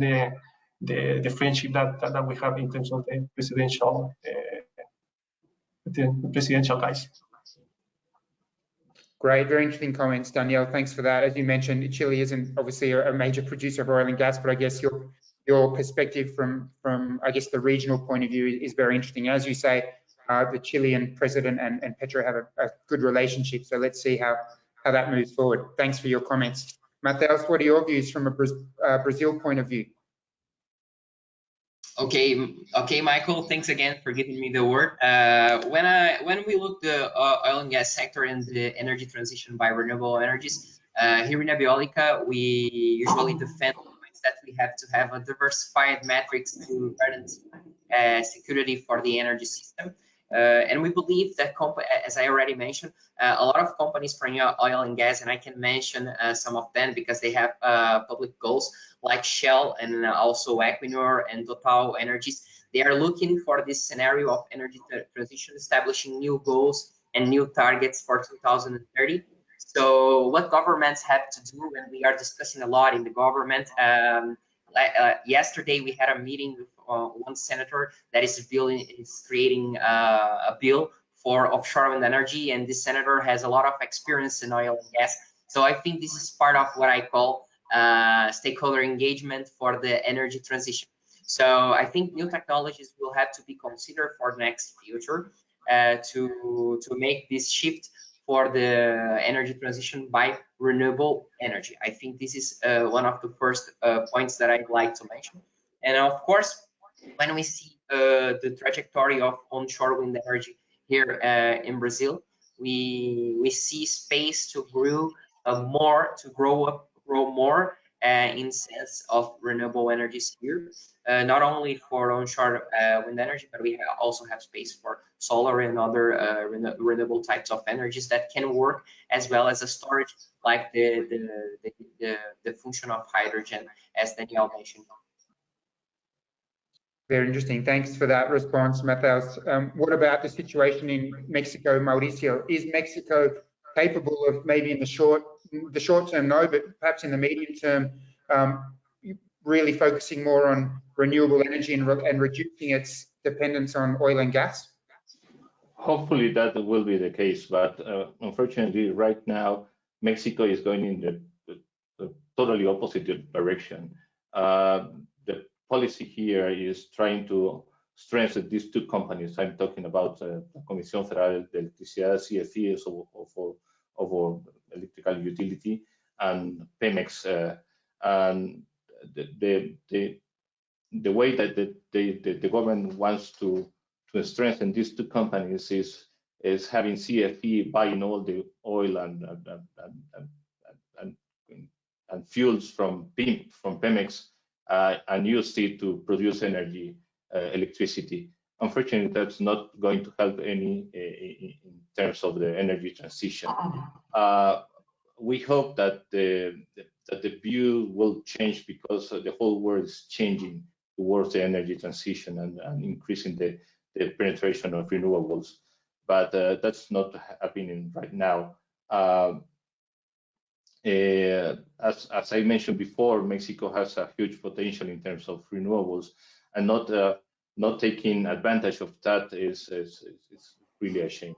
the friendship that we have in terms of the presidential guys. Great, very interesting comments, Daniel. Thanks for that. As you mentioned, Chile isn't obviously a major producer of oil and gas, but I guess your perspective from I guess the regional point of view is very interesting. As you say, the Chilean president and Petro have a good relationship, so let's see how that moves forward. Thanks for your comments. Matheus, what are your views from a Brazil point of view? Okay, Michael. Thanks again for giving me the word. When we look the oil and gas sector and the energy transition by renewable energies, here in ABEEolica, we usually defend that we have to have a diversified metrics to guarantee security for the energy system. And we believe that, as I already mentioned, a lot of companies from oil and gas, and I can mention some of them because they have public goals like Shell and also Equinor and Total Energies. They are looking for this scenario of energy transition, establishing new goals and new targets for 2030. So what governments have to do, and we are discussing a lot in the government. Yesterday we had a meeting with one senator that is creating a bill for offshore wind energy, and this senator has a lot of experience in oil and gas. So I think this is part of what I call stakeholder engagement for the energy transition. So I think new technologies will have to be considered for the next future to make this shift for the energy transition by renewable energy. I think this is one of the first points that I'd like to mention. And of course, when we see the trajectory of onshore wind energy here in Brazil, we see space to grow more in sense of renewable energies here, not only for onshore wind energy, but we also have space for solar and other renewable types of energies that can work, as well as a storage like the function of hydrogen, as Daniel mentioned. Very interesting. Thanks for that response, Matheus. What about the situation in Mexico, Mauricio? Is Mexico capable of, maybe in the short term, no, but perhaps in the medium term, really focusing more on renewable energy and reducing its dependence on oil and gas? Hopefully that will be the case, but unfortunately right now Mexico is going in the totally opposite direction. The policy here is trying to strengthen these two companies. I'm talking about the Comisión Federal de Electricidad, CFE, of electrical utility, and Pemex. And the way that the government wants to strengthen these two companies is having CFE buying all the oil and fuels from Pemex and use it to produce energy, electricity. Unfortunately, that's not going to help any in terms of the energy transition. We hope that the view will change, because the whole world is changing towards the energy transition and increasing the penetration of renewables. but that's not happening right now. As I mentioned before, Mexico has a huge potential in terms of renewables, and not taking advantage of that is really a shame.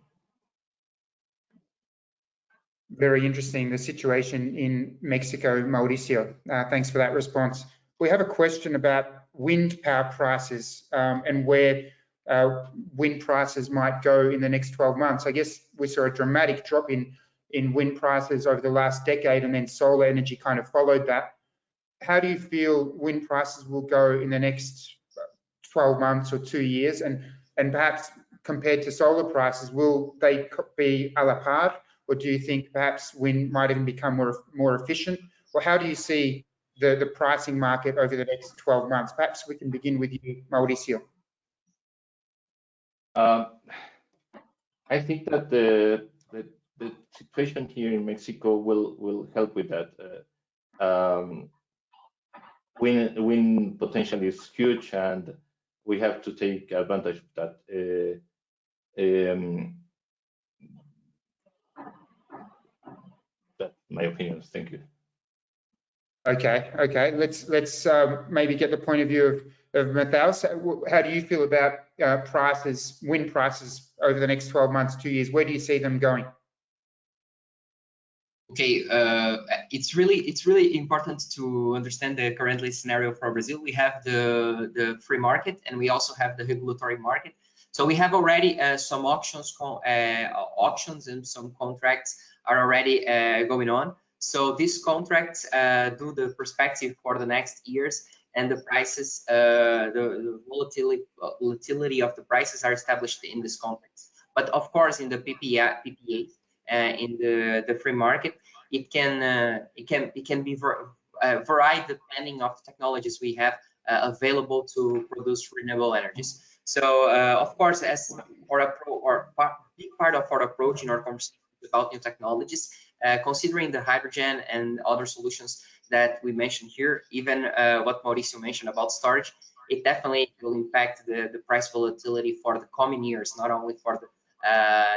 Very interesting, the situation in Mexico, Mauricio. Thanks for that response. We have a question about wind power prices and where wind prices might go in the next 12 months. I guess we saw a dramatic drop in wind prices over the last decade, and then solar energy kind of followed that. How do you feel wind prices will go in the next 12 months or 2 years? And perhaps compared to solar prices, will they be a la par? Or do you think perhaps wind might even become more efficient? Or how do you see the pricing market over the next 12 months? Perhaps we can begin with you, Mauricio. I think that the situation here in Mexico will help with that. Wind potential is huge, and we have to take advantage of that. That's my opinion. Thank you. Okay. Let's maybe get the point of view of Matheus. How do you feel about wind prices over the next 12 months, 2 years? Where do you see them going? Okay, it's really important to understand the currently scenario for Brazil. We have the free market, and we also have the regulatory market. So we have already some auctions and some contracts are already going on. So these contracts do the perspective for the next years, and the prices, the volatility of the prices are established in this contracts. But of course, in the PPA, in the free market, it can be varied depending on the technologies we have available to produce renewable energies. So of course, as for a big part of our approach in our conversation about new technologies, considering the hydrogen and other solutions that we mentioned here, even what Mauricio mentioned about storage, it definitely will impact the price volatility for the coming years, not only for the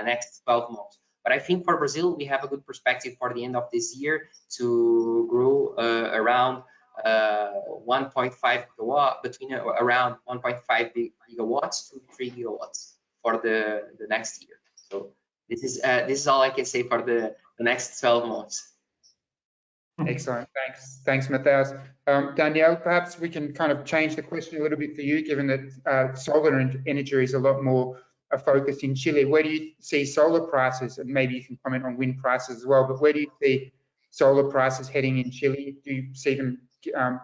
next 12 months. But I think for Brazil, we have a good perspective for the end of this year to grow around 1.5 gigawatt, between around 1.5 gigawatts to 3 gigawatts for the next year. So this is all I can say for the next 12 months. Excellent. Thanks, Matheus. Danielle, perhaps we can kind of change the question a little bit for you, given that solar energy is a lot more focused in Chile. Where do you see solar prices? And maybe you can comment on wind prices as well, but where do you see solar prices heading in Chile? Do you see them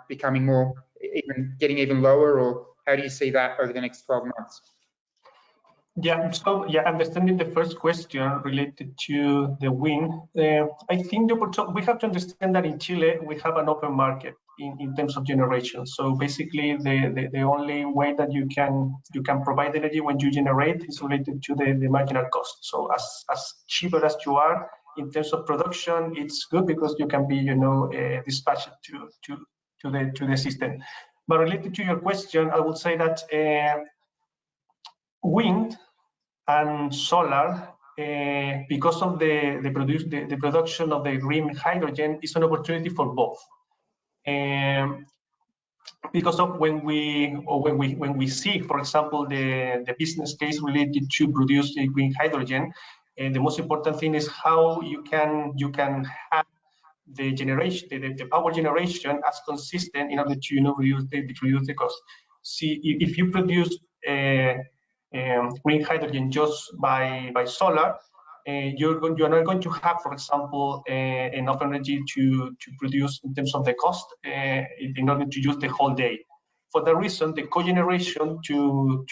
becoming getting even lower, or how do you see that over the next 12 months? Yeah, so understanding the first question related to the wind, I think we have to understand that in Chile we have an open market in terms of generation. So basically, the only way that you can provide energy when you generate is related to the marginal cost. So as cheaper as you are in terms of production, it's good because you can be dispatched to the system. But related to your question, I would say that wind and solar, because of the production of the green hydrogen, is an opportunity for both. Because of when we see, for example, the business case related to produce the green hydrogen, the most important thing is how you can have the generation, the power generation as consistent in order to reduce the cost. See, if you produce green hydrogen just by solar, you're not going to have, for example, enough energy to produce in terms of the cost in order to use the whole day. For that reason, the cogeneration to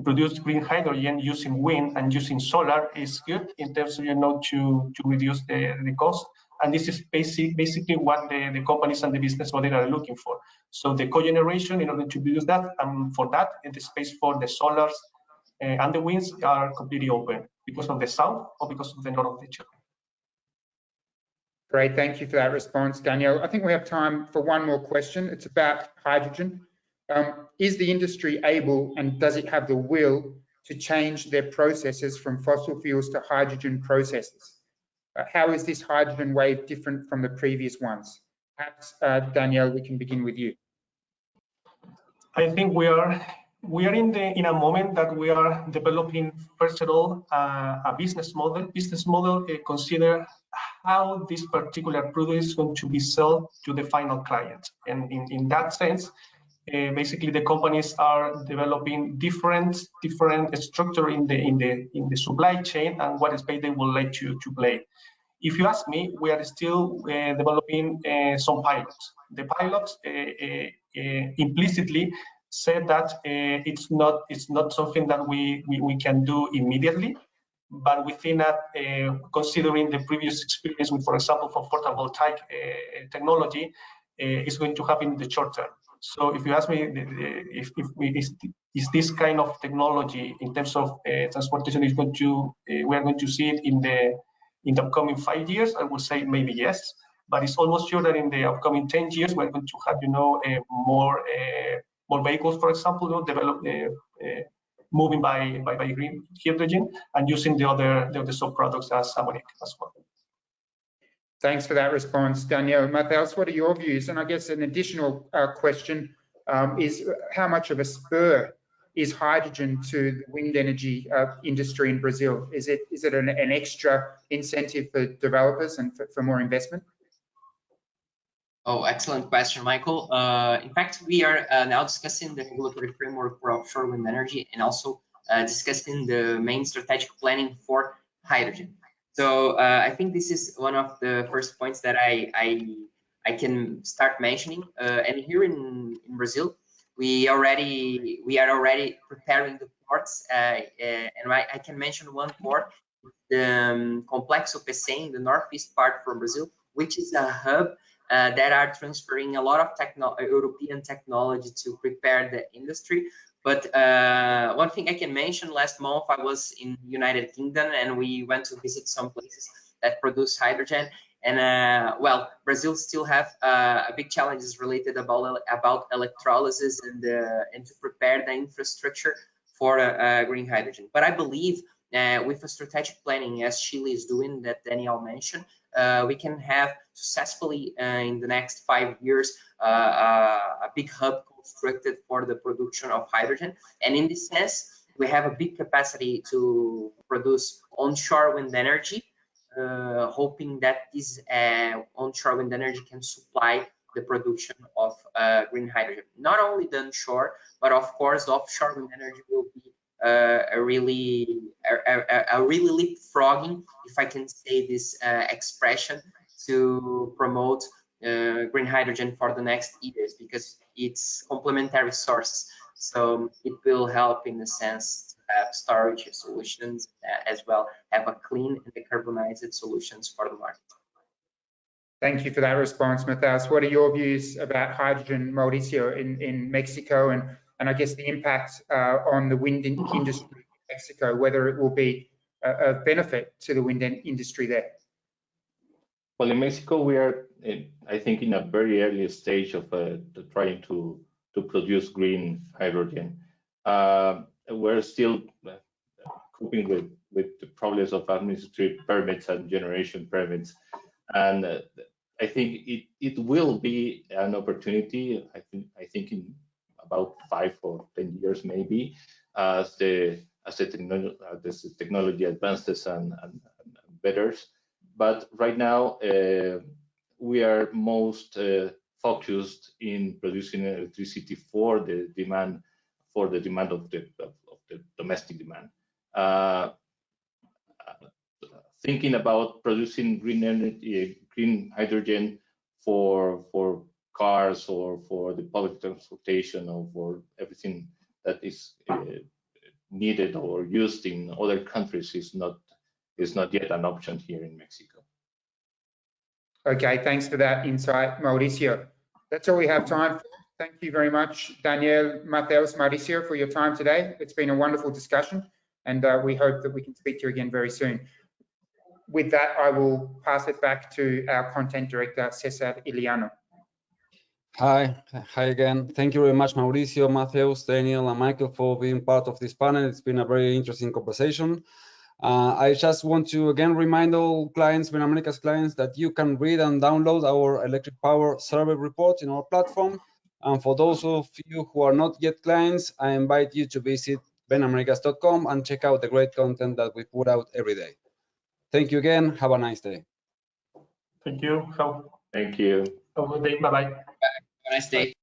produce green hydrogen using wind and using solar is good in terms of to reduce the cost. And this is basically what the companies and the business model are looking for. So the cogeneration in order to produce that, and for that, in the space for the solars and the winds are completely open because of the south or because of the north of the Chile. Great, thank you for that response, Danielle. I think we have time for one more question. It's about hydrogen. Is the industry able, and does it have the will to change their processes from fossil fuels to hydrogen processes. How is this hydrogen wave different from the previous ones? Perhaps, Danielle, we can begin with you. I think we are in a moment that we are developing, first of all, a business model. Consider how this particular product is going to be sold to the final client, and in that sense, basically the companies are developing different structure in the supply chain and what space they would like to play. If you ask me, we are still developing some pilots. The pilots implicitly said that it's not something that we can do immediately, but we think that considering the previous experience with, for example, for photovoltaic technology, is going to happen in the short term. So if you ask me is this kind of technology in terms of transportation is going to we are going to see it in the upcoming 5 years, I would say maybe yes, but it's almost sure that in the upcoming 10 years we're going to have more vehicles, for example, develop moving by green hydrogen and using the other sub-products as ammoniac as well. Thanks for that response, Danielle. Matheus, what are your views? And I guess an additional question is how much of a spur is hydrogen to the wind energy industry in Brazil? Is it an extra incentive for developers and for more investment? Oh, excellent question, Michael. In fact, we are now discussing the regulatory framework for offshore wind energy and also discussing the main strategic planning for hydrogen. So I think this is one of the first points that I can start mentioning. And here in Brazil, we are already preparing the ports, and I can mention one port, the Complexo PC in the northeast part from Brazil, which is a hub that are transferring a lot of European technology to prepare the industry. But one thing I can mention, last month I was in United Kingdom and we went to visit some places that produce hydrogen. And well, Brazil still have big challenges related about electrolysis and to prepare the infrastructure for green hydrogen. But I believe with a strategic planning, as Chile is doing, that Danielle mentioned, we can have successfully in the next 5 years a big hub constructed for the production of hydrogen. And in this sense, we have a big capacity to produce onshore wind energy, hoping that this onshore wind energy can supply the production of green hydrogen. Not only the onshore, but of course the offshore wind energy will be a really leapfrogging, if I can say this expression, to promote green hydrogen for the next years, because it's complementary source. So it will help in the sense to have storage solutions as well, have a clean and decarbonized solutions for the market. Thank you for that response, Matheus. What are your views about hydrogen, Mauricio, in Mexico, and I guess the impact on the wind industry in Mexico, whether it will be a benefit to the wind industry there? Well, in Mexico, we are, I think, in a very early stage of trying to produce green hydrogen. We're still coping with the problems of administrative permits and generation permits. And I think it will be an opportunity, I think in about 5 or 10 years maybe, as the technology advances and betters. But right now we are most focused in producing electricity for the demand of the domestic demand. Thinking about producing green energy, green hydrogen for cars or for the public transportation or for everything that is needed or used in other countries is not yet an option here in Mexico. Okay, thanks for that insight, Mauricio. That's all we have time for. Thank you very much, Danielle, Matheus, Mauricio, for your time today. It's been a wonderful discussion, and we hope that we can speak to you again very soon. With that, I will pass it back to our content director, Cesar Iliano. Hi again. Thank you very much, Mauricio, Matheus, Daniel, and Michael for being part of this panel. It's been a very interesting conversation. I just want to again remind all clients, BNamericas clients, that you can read and download our electric power survey report in our platform. And for those of you who are not yet clients, I invite you to visit BNamericas.com and check out the great content that we put out every day. Thank you again. Have a nice day. Thank you. Thank you. Have a good day. Bye-bye. Have a nice day.